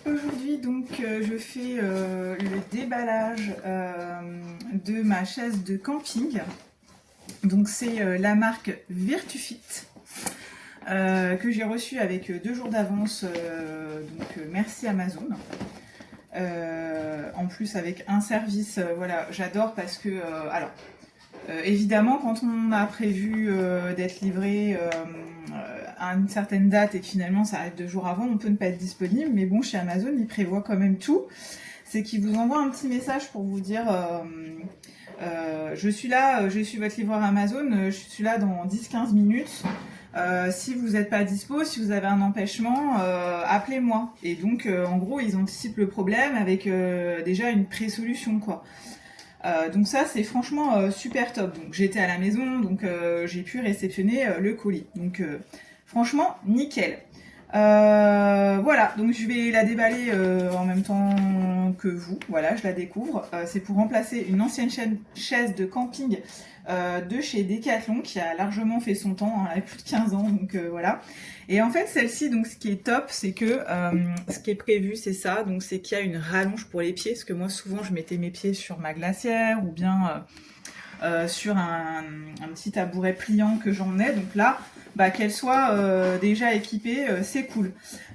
Aujourd'hui donc je fais le déballage de ma chaise de camping. Donc c'est la marque Virtufit que j'ai reçue avec 2 jours d'avance, donc merci Amazon. En plus avec un service, voilà, j'adore parce que alors évidemment quand on a prévu d'être livré à une certaine date et que finalement ça arrive 2 jours avant, on peut ne pas être disponible, mais bon, chez Amazon ils prévoient quand même tout. C'est qu'ils vous envoient un petit message pour vous dire je suis là, je suis votre livreur Amazon, je suis là dans 10-15 minutes. Si vous n'êtes pas dispo, si vous avez un empêchement, appelez-moi. Et donc, en gros, ils anticipent le problème avec déjà une pré-solution, quoi. Donc ça, c'est franchement super top. Donc j'étais à la maison, donc j'ai pu réceptionner le colis. Donc franchement, nickel. Voilà, donc je vais la déballer en même temps que vous. Voilà, je la découvre. C'est pour remplacer une ancienne chaise de camping de chez Decathlon qui a largement fait son temps, hein, elle a plus de 15 ans, donc voilà. Et en fait, celle-ci, donc ce qui est top, c'est que ce qui est prévu, c'est ça. Donc c'est qu'il y a une rallonge pour les pieds, parce que moi souvent je mettais mes pieds sur ma glacière ou bien sur un petit tabouret pliant que j'emmenais. Donc là, bah, qu'elle soit déjà équipée, c'est cool.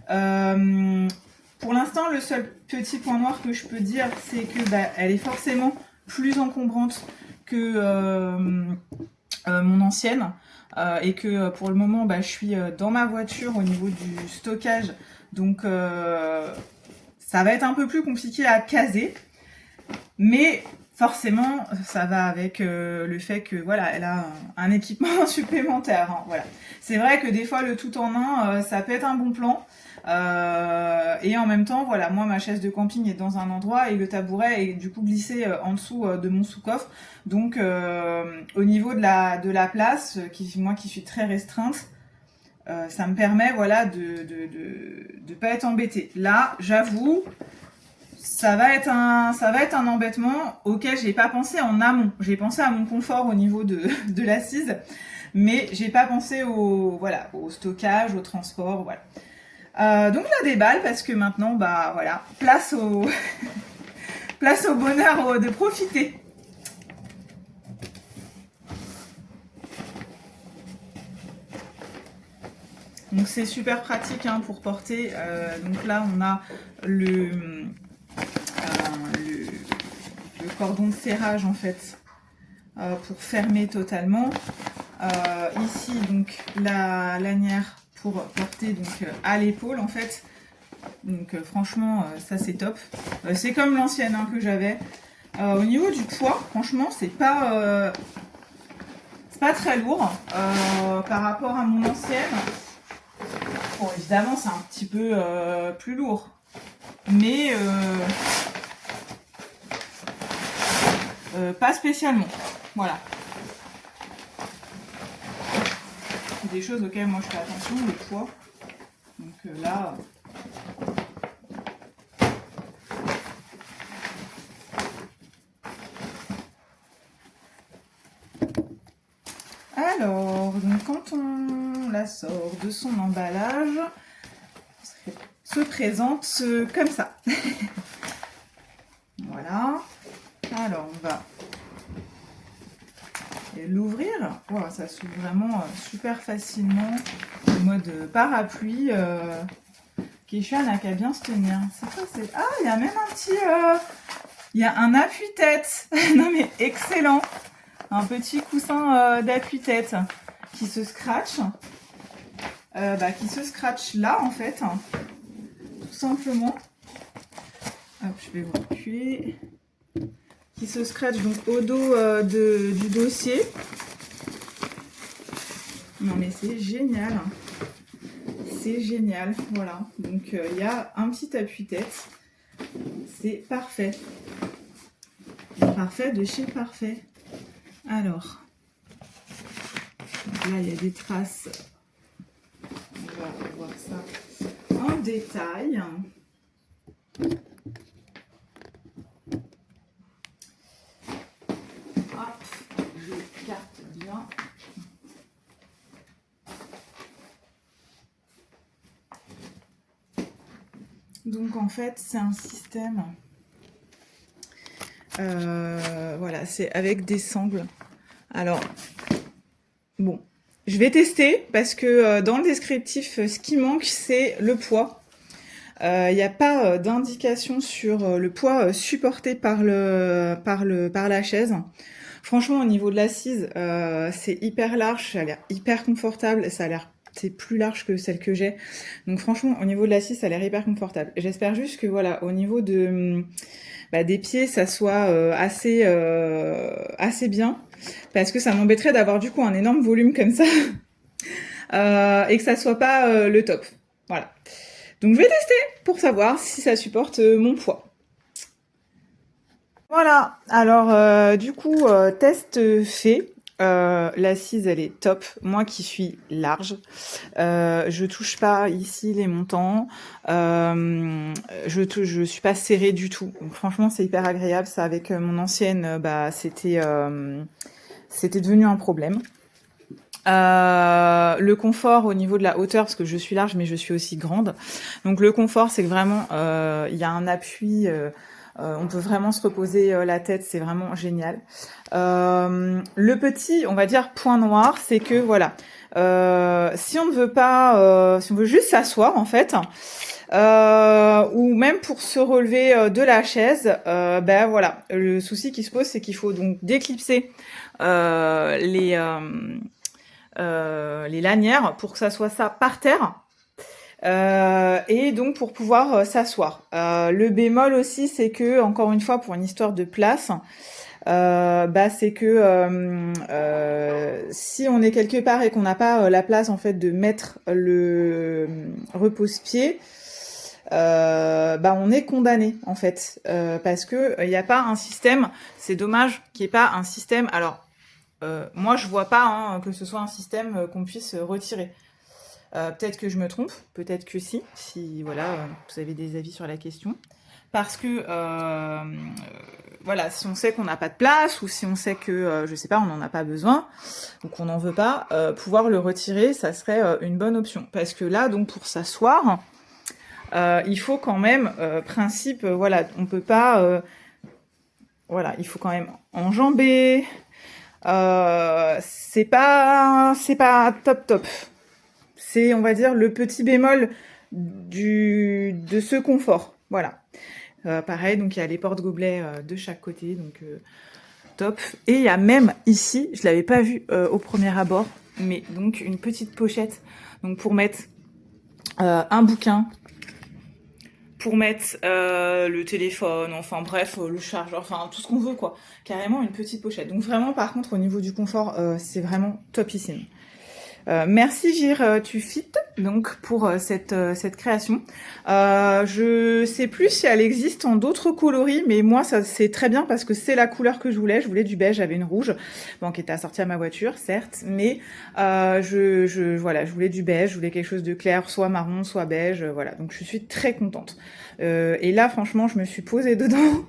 Pour l'instant, le seul petit point noir que je peux dire, c'est que bah, elle est forcément plus encombrante que mon ancienne. Et que pour le moment, bah, je suis dans ma voiture au niveau du stockage. Donc ça va être un peu plus compliqué à caser. Mais forcément, ça va avec le fait que voilà, elle a un équipement supplémentaire. Hein, voilà. C'est vrai que des fois, le tout en un, ça peut être un bon plan. Et en même temps, voilà, moi ma chaise de camping est dans un endroit et le tabouret est du coup glissé en dessous de mon sous-coffre. Donc au niveau de la place, moi qui suis très restreinte, ça me permet voilà de pas être embêtée. Là, j'avoue, ça va être un embêtement auquel j'ai pas pensé en amont. J'ai pensé à mon confort au niveau de l'assise, mais j'ai pas pensé au stockage, au transport, voilà. Donc je la déballe parce que maintenant, bah voilà, place au bonheur de profiter. Donc c'est super pratique hein, pour porter. Donc là on a le cordon de serrage en fait pour fermer totalement. Ici donc la lanière pour porter donc à l'épaule en fait. Donc franchement ça c'est top. C'est comme l'ancienne hein, que j'avais. Au niveau du poids, franchement c'est pas très lourd par rapport à mon ancienne. Bon évidemment c'est un petit peu plus lourd. Mais pas spécialement. Voilà. C'est des choses auxquelles moi je fais attention, le poids. Donc là. Alors, donc quand on la sort de son emballage, se présente comme ça. Voilà. Alors on va l'ouvrir. Wow, ça s'ouvre vraiment super facilement. En mode parapluie. Keisha n'a qu'à bien se tenir. C'est quoi, c'est... Ah, il y a même un petit... Il y a un appuie-tête. Non mais excellent. Un petit coussin d'appui-tête qui se scratch. Qui se scratch là en fait. Tout simplement. Hop, je vais vous appuyer. Qui se scratch donc au dos du dossier. Non mais c'est génial. C'est génial. Voilà. Donc il y a un petit appuie-tête. C'est parfait. Parfait de chez Parfait. Alors. Donc là il y a des traces. On va voir ça en détail. Hop, je carte bien. Donc en fait, c'est un système, voilà, c'est avec des sangles. Alors, bon, je vais tester parce que dans le descriptif, ce qui manque, c'est le poids. Il n'y a pas d'indication sur le poids supporté par la chaise. Franchement, au niveau de l'assise, c'est hyper large, ça a l'air hyper confortable, c'est plus large que celle que j'ai. Donc franchement, au niveau de l'assise, ça a l'air hyper confortable. J'espère juste que voilà, au niveau des pieds, ça soit assez bien, parce que ça m'embêterait d'avoir du coup un énorme volume comme ça, et que ça soit pas le top. Voilà. Donc je vais tester pour savoir si ça supporte mon poids. Voilà, alors du coup, test fait. L'assise, elle est top. Moi qui suis large, je touche pas ici les montants. Je suis pas serrée du tout. Donc, franchement, c'est hyper agréable. Ça, avec mon ancienne, c'était devenu un problème. Le confort au niveau de la hauteur, parce que je suis large, mais je suis aussi grande. Donc le confort, c'est que vraiment, il y a un appui. On peut vraiment se reposer la tête, c'est vraiment génial. Le petit, on va dire, point noir, c'est que voilà, si on ne veut pas, si on veut juste s'asseoir en fait, ou même pour se relever de la chaise, ben voilà, le souci qui se pose, c'est qu'il faut donc déclipser les lanières pour que ça soit ça par terre. Et donc pour pouvoir s'asseoir. Le bémol aussi, c'est que, encore une fois, pour une histoire de place, c'est que si on est quelque part et qu'on n'a pas la place en fait de mettre le repose-pied, on est condamné en fait, parce que il n'y a pas un système. C'est dommage qu'il n'y ait pas un système. Alors moi je vois pas que ce soit un système qu'on puisse retirer. Peut-être que je me trompe, peut-être que si voilà, vous avez des avis sur la question. Parce que voilà, si on sait qu'on n'a pas de place, ou si on sait que, je sais pas, on n'en a pas besoin, ou qu'on n'en veut pas, pouvoir le retirer, ça serait une bonne option. Parce que là, donc pour s'asseoir, il faut quand même, principe, voilà, on peut pas, voilà, il faut quand même enjamber. C'est pas top. C'est, on va dire, le petit bémol de ce confort. Voilà. Pareil, donc il y a les porte-gobelets de chaque côté, donc top. Et il y a même ici, je l'avais pas vu au premier abord, mais donc une petite pochette, donc pour mettre un bouquin, pour mettre le téléphone, enfin bref, le chargeur, enfin tout ce qu'on veut quoi. Carrément une petite pochette. Donc vraiment, par contre, au niveau du confort, c'est vraiment topissime. Merci Gir, tu fit donc pour cette création. Je sais plus si elle existe en d'autres coloris, mais moi ça c'est très bien parce que c'est la couleur que je voulais. Je voulais du beige, j'avais une rouge, bon qui était assortie à ma voiture certes, mais voilà, je voulais du beige, je voulais quelque chose de clair, soit marron, soit beige, voilà. Donc je suis très contente. Et là franchement, je me suis posée dedans.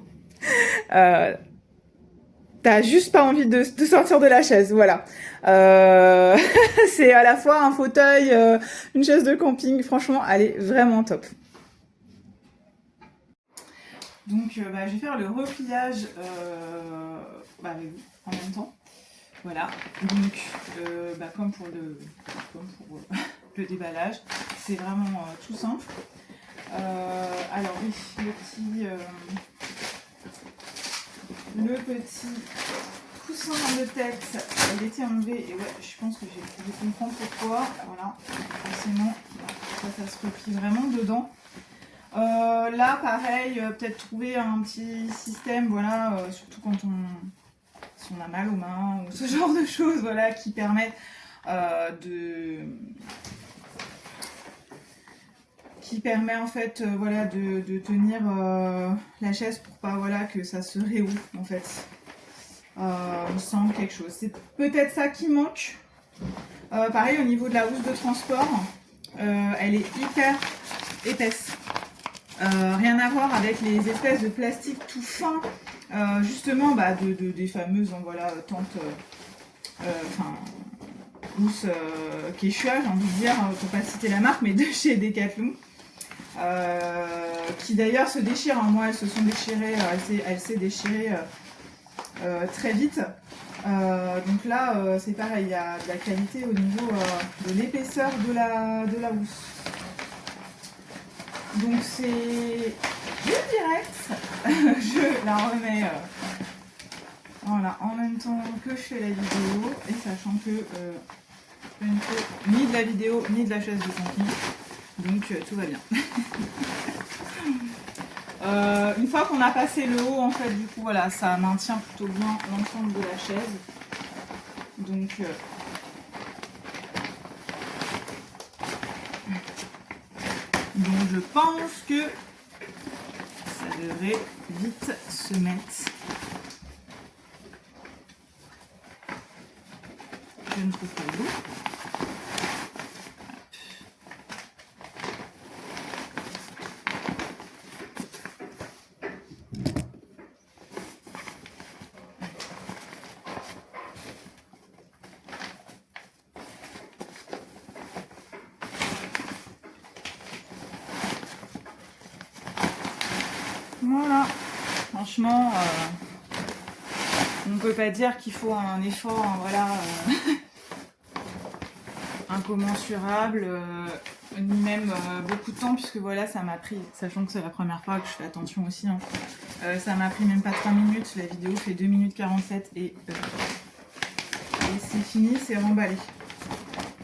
T'as juste pas envie de sortir de la chaise, voilà. C'est à la fois un fauteuil, une chaise de camping, franchement, elle est vraiment top. Donc, je vais faire le repliage avec vous en même temps. Voilà. Donc, comme pour le déballage, c'est vraiment tout simple. Alors oui, le petit coussin de tête, il était enlevé et ouais, je pense que j'ai pu comprendre pourquoi. Voilà, forcément, ça se replie vraiment dedans. Là, pareil, peut-être trouver un petit système, voilà, surtout si on a mal aux mains ou ce genre de choses, voilà, qui permet en fait voilà de tenir la chaise pour pas voilà que ça se réouvre en fait. On sent quelque chose. C'est peut-être ça qui manque. Pareil au niveau de la housse de transport, elle est hyper épaisse. Rien à voir avec les espèces de plastique tout fin, justement des fameuses voilà, tentes, housse Quechua, j'ai envie de dire, pour pas citer la marque, mais de chez Decathlon. qui d'ailleurs se déchirent. Hein. Moi, elles se sont déchirées, elle s'est déchirée très vite. Donc là, c'est pareil, il y a de la qualité au niveau de l'épaisseur de la housse. Donc c'est direct, je la remets voilà, en même temps que je fais la vidéo, et sachant que je ne fais ni de la vidéo ni de la chaise de camping, donc tout va bien. Une fois qu'on a passé le haut, en fait, du coup, voilà, ça maintient plutôt bien l'ensemble de la chaise. Donc, je pense que ça devrait vite se mettre. Je ne trouve pas le bout. Voilà, franchement, on ne peut pas dire qu'il faut un effort, hein, voilà, incommensurable, ni même beaucoup de temps, puisque voilà, ça m'a pris, sachant que c'est la première fois que je fais attention aussi, hein, ça m'a pris même pas 3 minutes, la vidéo fait 2 minutes 47 et c'est fini, c'est remballé.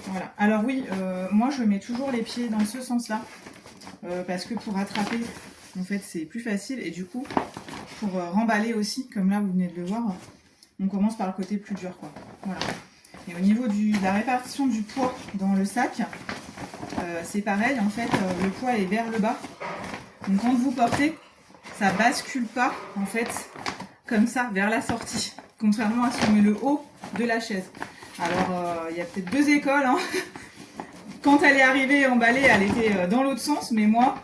Voilà. Alors oui, moi je mets toujours les pieds dans ce sens-là, parce que pour attraper, en fait, c'est plus facile, et du coup, pour remballer aussi, comme là vous venez de le voir, on commence par le côté plus dur, quoi. Voilà. Et au niveau de la répartition du poids dans le sac, c'est pareil, en fait, le poids est vers le bas. Donc quand vous portez, ça bascule pas, en fait, comme ça, vers la sortie, contrairement à si on met le haut de la chaise. Alors, il y a peut-être 2 écoles, hein. Quand elle est arrivée emballée, elle était dans l'autre sens, mais moi,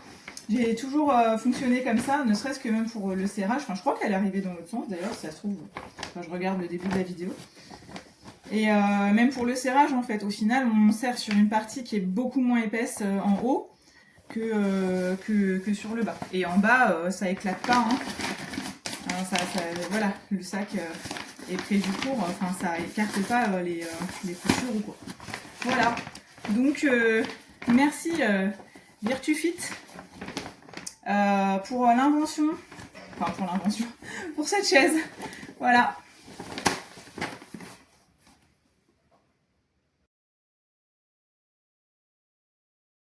j'ai toujours fonctionné comme ça, ne serait-ce que même pour le serrage. Enfin, je crois qu'elle est arrivée dans l'autre sens, d'ailleurs, si ça se trouve, quand je regarde le début de la vidéo. Et même pour le serrage, en fait, au final, on serre sur une partie qui est beaucoup moins épaisse en haut que sur le bas. Et en bas, ça éclate pas, hein. Alors, voilà, le sac est prévu pour, enfin, ça écarte pas les coutures ou quoi. Voilà. Donc, merci Virtufit pour l'invention, pour cette chaise. Voilà.